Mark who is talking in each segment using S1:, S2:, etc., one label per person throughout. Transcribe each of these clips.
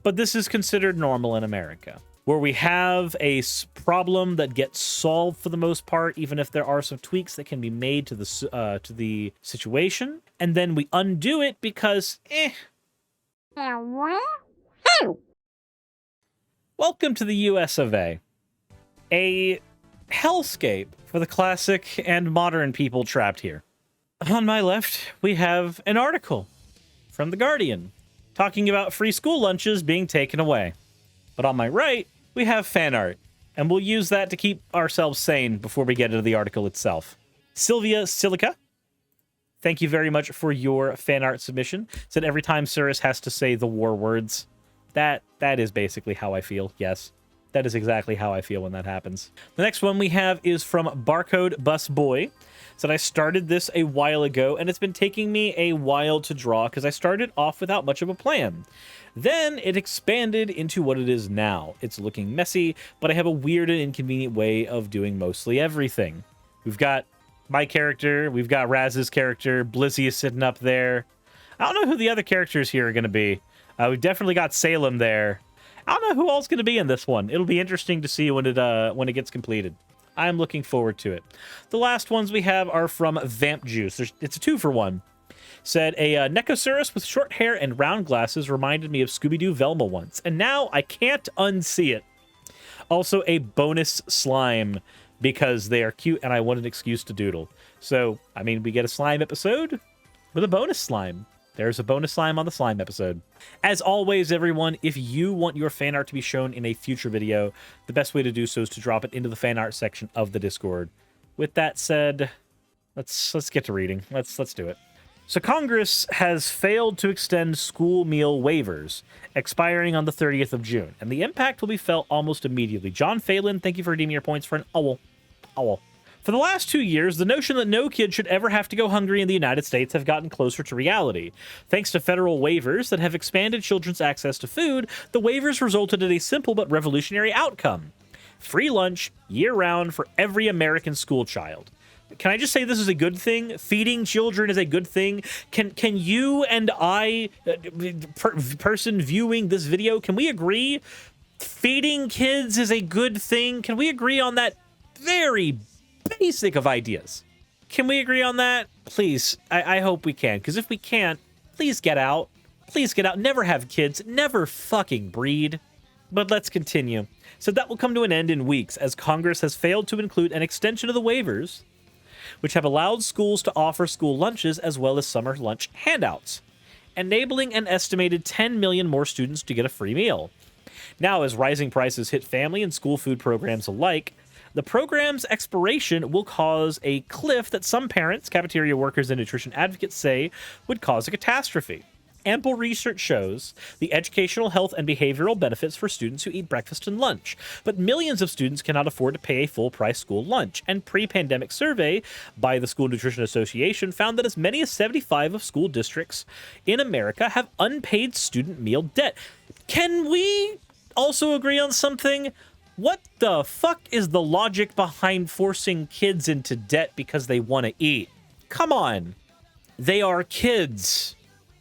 S1: but this is considered normal in America, where we have a problem that gets solved for the most part, even if there are some tweaks that can be made to the situation, and then we undo it because, Welcome to the US of A hellscape for the classic and modern people trapped here. On my left, we have an article from The Guardian talking about free school lunches being taken away. But on my right, we have fan art, and we'll use that to keep ourselves sane before we get into the article itself. Sylvia Silica, thank you very much for your fan art submission. Said every time Suris has to say the war words. That is basically how I feel, yes. That is exactly how I feel when that happens. The next one we have is from Barcode Bus Boy. Said I started this a while ago, and it's been taking me a while to draw because I started off without much of a plan. Then it expanded into what it is now. It's looking messy, but I have a weird and inconvenient way of doing mostly everything. We've got my character, we've got Raz's character, Blizzy is sitting up there. I don't know who the other characters here are going to be. We've definitely got Salem there. I don't know who all's going to be in this one. It'll be interesting to see when it gets completed. I'm looking forward to it. The last ones we have are from Vamp Juice. It's a 2-for-1. Said, a Necosaurus with short hair and round glasses reminded me of Scooby-Doo Velma once, and now I can't unsee it. Also, a bonus slime, because they are cute and I want an excuse to doodle. So, I mean, we get a slime episode with a bonus slime. There's a bonus slime on the slime episode. As always, everyone, if you want your fan art to be shown in a future video, the best way to do so is to drop it into the fan art section of the Discord. With that said, let's get to reading. Let's do it. So Congress has failed to extend school meal waivers, expiring on the 30th of June, and the impact will be felt almost immediately. John Phelan, thank you for redeeming your points for an owl. Owl. For the last 2 years, the notion that no kid should ever have to go hungry in the United States have gotten closer to reality. Thanks to federal waivers that have expanded children's access to food, the waivers resulted in a simple but revolutionary outcome. Free lunch, year-round, for every American school child. Can I just say this is a good thing? Feeding children is a good thing. Can you and I, person viewing this video, can we agree feeding kids is a good thing? Can we agree on that very basic of ideas? Can we agree on that? Please, I hope we can, because if we can't, please get out. Please get out. Never have kids. Never fucking breed. But let's continue. So that will come to an end in weeks, as Congress has failed to include an extension of the waivers, which have allowed schools to offer school lunches as well as summer lunch handouts, enabling an estimated 10 million more students to get a free meal. Now, as rising prices hit family and school food programs alike, the program's expiration will cause a cliff that some parents, cafeteria workers, and nutrition advocates say would cause a catastrophe. Ample research shows the educational, health, and behavioral benefits for students who eat breakfast and lunch, but millions of students cannot afford to pay a full-price school lunch, and pre-pandemic survey by the School Nutrition Association found that as many as 75 of school districts in America have unpaid student meal debt. Can we also agree on something? What the fuck is the logic behind forcing kids into debt because they want to eat? Come on. They are kids.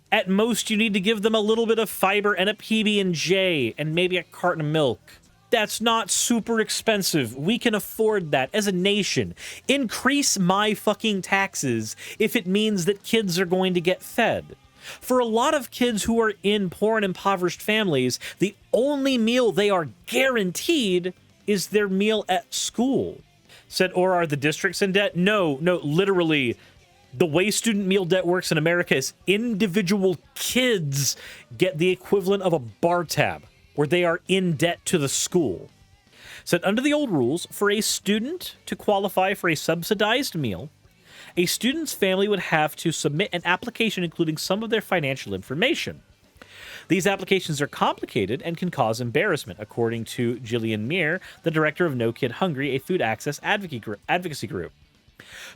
S1: At most, you need to give them a little bit of fiber and a PB&J and maybe a carton of milk. That's not super expensive. We can afford that as a nation. Increase my fucking taxes if it means that kids are going to get fed. For a lot of kids who are in poor and impoverished families, the only meal they are guaranteed is their meal at school. Said, or are the districts in debt? No, literally. The way student meal debt works in America is individual kids get the equivalent of a bar tab, where they are in debt to the school. Said, under the old rules, for a student to qualify for a subsidized meal, a student's family would have to submit an application including some of their financial information. These applications are complicated and can cause embarrassment, according to Jillian Meir, the director of No Kid Hungry, a food access advocacy group.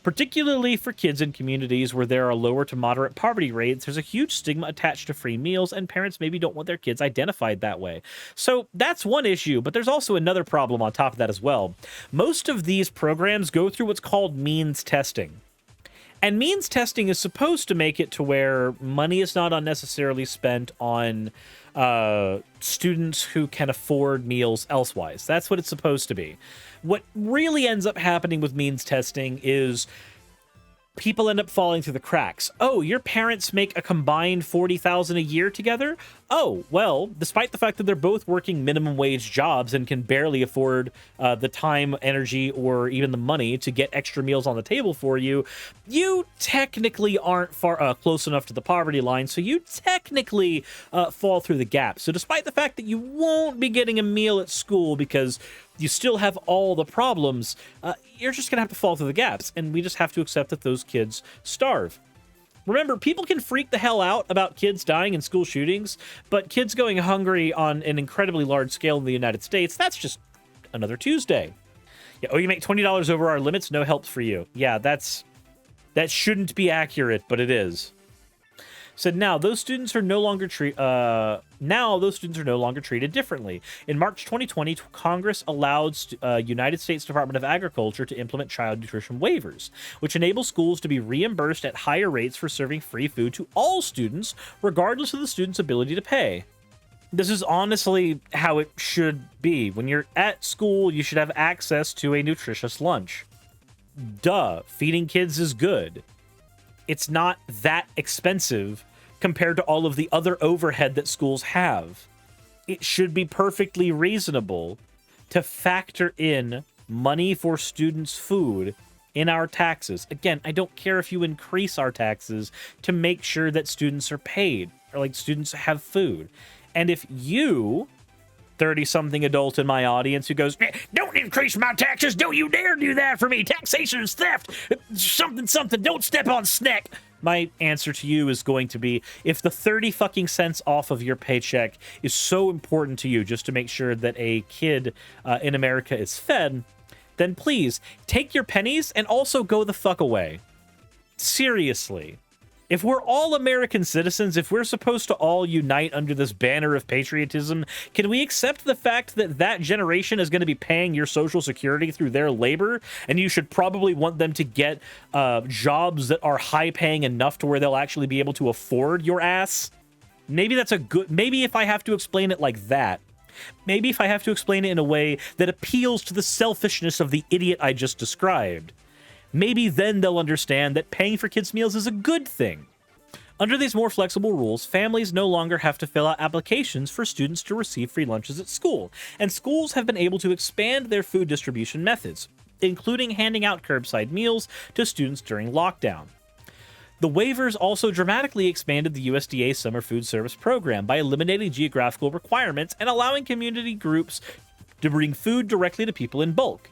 S1: Particularly for kids in communities where there are lower to moderate poverty rates, there's a huge stigma attached to free meals, and parents maybe don't want their kids identified that way. So that's one issue, but there's also another problem on top of that as well. Most of these programs go through what's called means testing. And means testing is supposed to make it to where money is not unnecessarily spent on students who can afford meals elsewise. That's what it's supposed to be. What really ends up happening with means testing is people end up falling through the cracks. Oh, your parents make a combined $40,000 a year together? Oh, well, despite the fact that they're both working minimum wage jobs and can barely afford the time, energy, or even the money to get extra meals on the table for you, you technically aren't far close enough to the poverty line, so you technically fall through the gap. So despite the fact that you won't be getting a meal at school because you still have all the problems, you're just going to have to fall through the gaps, and we just have to accept that those kids starve. Remember, people can freak the hell out about kids dying in school shootings, but kids going hungry on an incredibly large scale in the United States, that's just another Tuesday. Yeah, oh, you make $20 over our limits, no help for you. Yeah, that shouldn't be accurate, but it is. Said now those students are no longer treated differently. In March 2020, Congress allowed United States Department of Agriculture to implement child nutrition waivers, which enable schools to be reimbursed at higher rates for serving free food to all students, regardless of the student's ability to pay. This is honestly how it should be. When you're at school, you should have access to a nutritious lunch. Duh, feeding kids is good. It's not that expensive compared to all of the other overhead that schools have. It should be perfectly reasonable to factor in money for students' food in our taxes. Again, I don't care if you increase our taxes to make sure that students are paid or like students have food. And if you, 30-something adult in my audience who goes, don't increase my taxes, don't you dare do that for me, taxation is theft, something, don't step on snack. My answer to you is going to be, if the 30 fucking cents off of your paycheck is so important to you just to make sure that a kid in America is fed, then please take your pennies and also go the fuck away. Seriously. If we're all American citizens, if we're supposed to all unite under this banner of patriotism, can we accept the fact that that generation is going to be paying your Social Security through their labor, and you should probably want them to get jobs that are high-paying enough to where they'll actually be able to afford your ass? Maybe that's a good... Maybe if I have to explain it like that, maybe if I have to explain it in a way that appeals to the selfishness of the idiot I just described, maybe then they'll understand that paying for kids' meals is a good thing. Under these more flexible rules, families no longer have to fill out applications for students to receive free lunches at school, and schools have been able to expand their food distribution methods, including handing out curbside meals to students during lockdown. The waivers also dramatically expanded the USDA Summer Food Service program by eliminating geographical requirements and allowing community groups to bring food directly to people in bulk.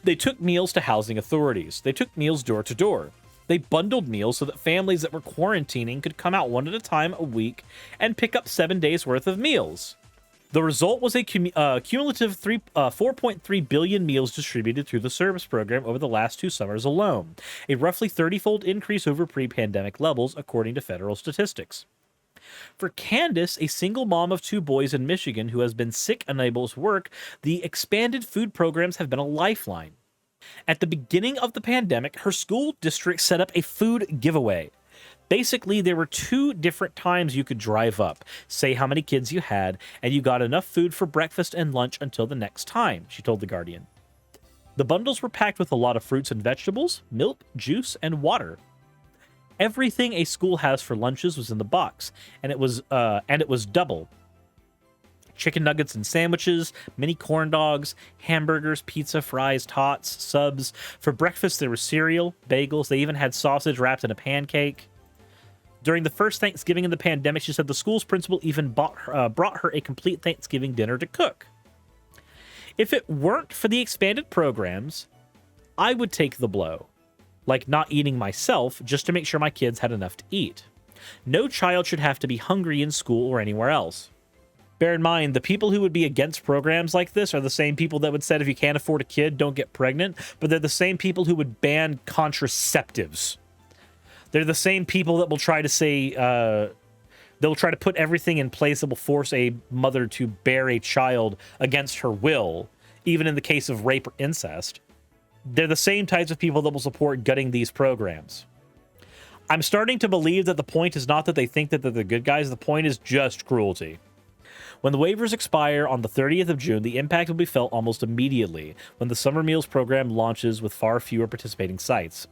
S1: They took meals to housing authorities. They took meals door to door. They bundled meals so that families that were quarantining could come out one at a time a week and pick up 7 days worth of meals. The result was a cumulative 4.3 billion meals distributed through the service program over the last 2 summers alone, a roughly 30-fold increase over pre-pandemic levels, according to federal statistics. For Candace, a single mom of 2 boys in Michigan who has been sick and unable to work, the expanded food programs have been a lifeline. At the beginning of the pandemic, her school district set up a food giveaway. Basically, there were 2 different times you could drive up, say how many kids you had, and you got enough food for breakfast and lunch until the next time, she told The Guardian. The bundles were packed with a lot of fruits and vegetables, milk, juice, and water. Everything a school has for lunches was in the box, and it was double. Chicken nuggets and sandwiches, mini corn dogs, hamburgers, pizza, fries, tots, subs. For breakfast, there was cereal, bagels. They even had sausage wrapped in a pancake. During the first Thanksgiving in the pandemic, she said the school's principal even brought her a complete Thanksgiving dinner to cook. If it weren't for the expanded programs, I would take the blow. Like not eating myself, just to make sure my kids had enough to eat. No child should have to be hungry in school or anywhere else. Bear in mind, the people who would be against programs like this are the same people that would say if you can't afford a kid, don't get pregnant, but they're the same people who would ban contraceptives. They're the same people that will try to say, they'll try to put everything in place that will force a mother to bear a child against her will, even in the case of rape or incest. They're the same types of people that will support gutting these programs. I'm starting to believe that the point is not that they think that they're the good guys. The point is just cruelty. When the waivers expire on the 30th of June, the impact will be felt almost immediately when the summer meals program launches with far fewer participating sites.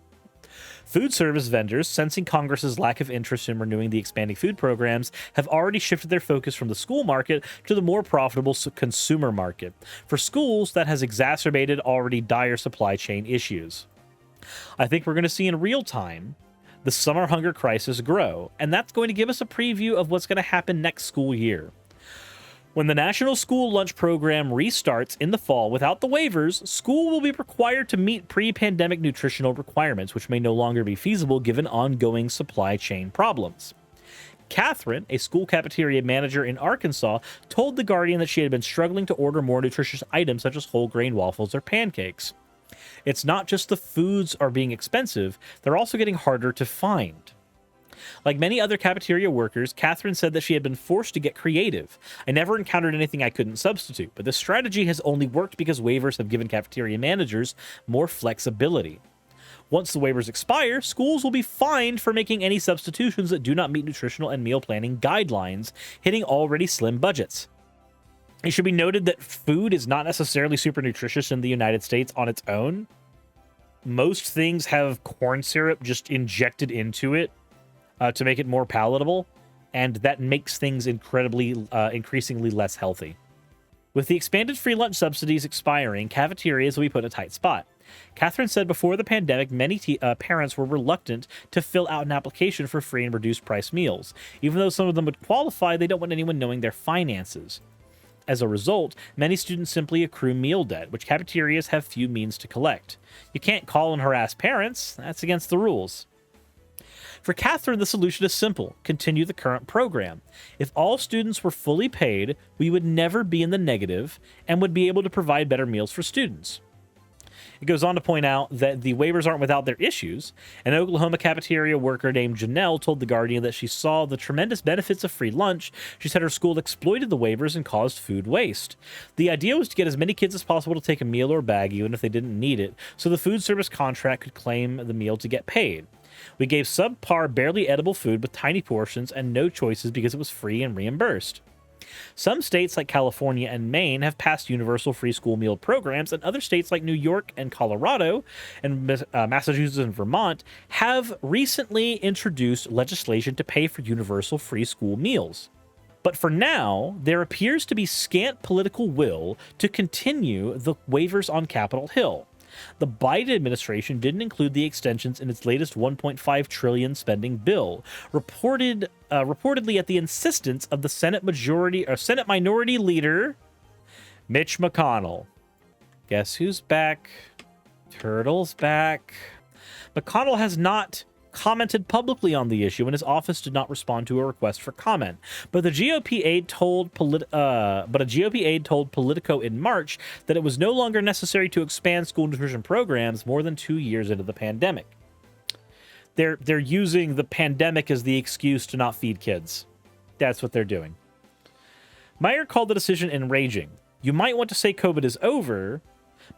S1: Food service vendors, sensing Congress's lack of interest in renewing the expanding food programs, have already shifted their focus from the school market to the more profitable consumer market. For schools, that has exacerbated already dire supply chain issues. I think we're going to see in real time the summer hunger crisis grow, and that's going to give us a preview of what's going to happen next school year. When the National School Lunch Program restarts in the fall without the waivers, school will be required to meet pre-pandemic nutritional requirements, which may no longer be feasible given ongoing supply chain problems. Catherine, a school cafeteria manager in Arkansas, told The Guardian that she had been struggling to order more nutritious items such as whole grain waffles or pancakes. It's not just the foods are being expensive, they're also getting harder to find. Like many other cafeteria workers, Catherine said that she had been forced to get creative. I never encountered anything I couldn't substitute, but this strategy has only worked because waivers have given cafeteria managers more flexibility. Once the waivers expire, schools will be fined for making any substitutions that do not meet nutritional and meal planning guidelines, hitting already slim budgets. It should be noted that food is not necessarily super nutritious in the United States on its own. Most things have corn syrup just injected into it to make it more palatable, and that makes things increasingly less healthy. With the expanded free lunch subsidies expiring, cafeterias will be put in a tight spot. Catherine said before the pandemic, many parents were reluctant to fill out an application for free and reduced price meals. Even though some of them would qualify, they don't want anyone knowing their finances. As a result, many students simply accrue meal debt, which cafeterias have few means to collect. You can't call and harass parents. That's against the rules. For Catherine, the solution is simple. Continue the current program. If all students were fully paid, we would never be in the negative and would be able to provide better meals for students. It goes on to point out that the waivers aren't without their issues. An Oklahoma cafeteria worker named Janelle told The Guardian that she saw the tremendous benefits of free lunch. She said her school exploited the waivers and caused food waste. The idea was to get as many kids as possible to take a meal or bag, even if they didn't need it, so the food service contract could claim the meal to get paid. We gave subpar, barely edible food with tiny portions and no choices because it was free and reimbursed. Some states like California and Maine have passed universal free school meal programs, and other states like New York and Colorado and Massachusetts and Vermont have recently introduced legislation to pay for universal free school meals. But for now, there appears to be scant political will to continue the waivers on Capitol Hill. The Biden administration didn't include the extensions in its latest $1.5 trillion spending bill, reportedly at the insistence of the Senate Minority Leader Mitch McConnell. Guess who's back? Turtle's back. McConnell has not commented publicly on the issue, and his office did not respond to a request for comment. But a GOP aide told Politico in March that it was no longer necessary to expand school nutrition programs more than 2 years into the pandemic. They're using the pandemic as the excuse to not feed kids. That's what they're doing. Meyer called the decision enraging. You might want to say COVID is over,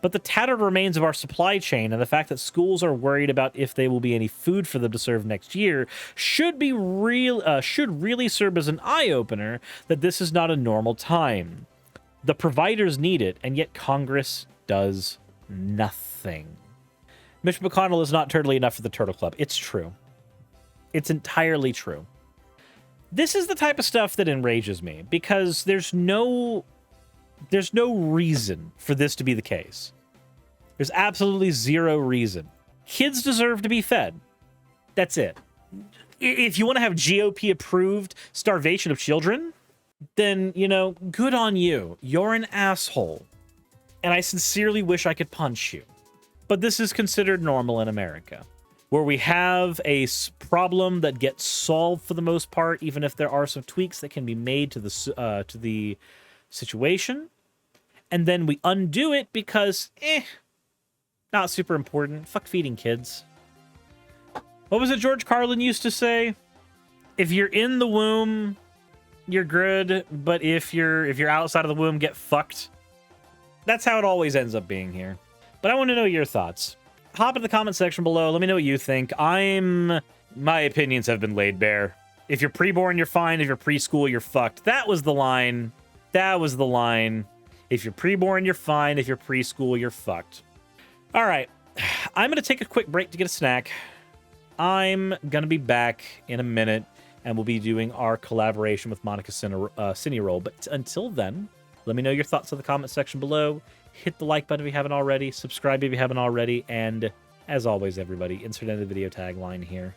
S1: but the tattered remains of our supply chain and the fact that schools are worried about if there will be any food for them to serve next year should really serve as an eye-opener that this is not a normal time. The providers need it, and yet Congress does nothing. Mitch McConnell is not turtly enough for the Turtle Club. It's true. It's entirely true. This is the type of stuff that enrages me, because there's no reason for this to be the case. There's absolutely zero reason. Kids deserve to be fed. That's it. If you want to have GOP-approved starvation of children, then, good on you. You're an asshole. And I sincerely wish I could punch you. But this is considered normal in America, where we have a problem that gets solved for the most part, even if there are some tweaks that can be made to the situation, and then we undo it because not super important. Fuck feeding kids. What was it George Carlin used to say? If you're in the womb, you're good, but if you're outside of the womb, get fucked. That's how it always ends up being here. But I want to know your thoughts. Hop in the comment section below. Let me know what you think. I'm My opinions have been laid bare. If you're preborn, you're fine. If you're preschool, you're fucked. That was the line. That was the line. If you're preborn, you're fine. If you're preschool, you're fucked. All right. I'm going to take a quick break to get a snack. I'm going to be back in a minute, and we'll be doing our collaboration with Monica Cineroll. But until then, let me know your thoughts in the comment section below. Hit the like button if you haven't already. Subscribe if you haven't already. And as always, everybody, insert in the video tagline here.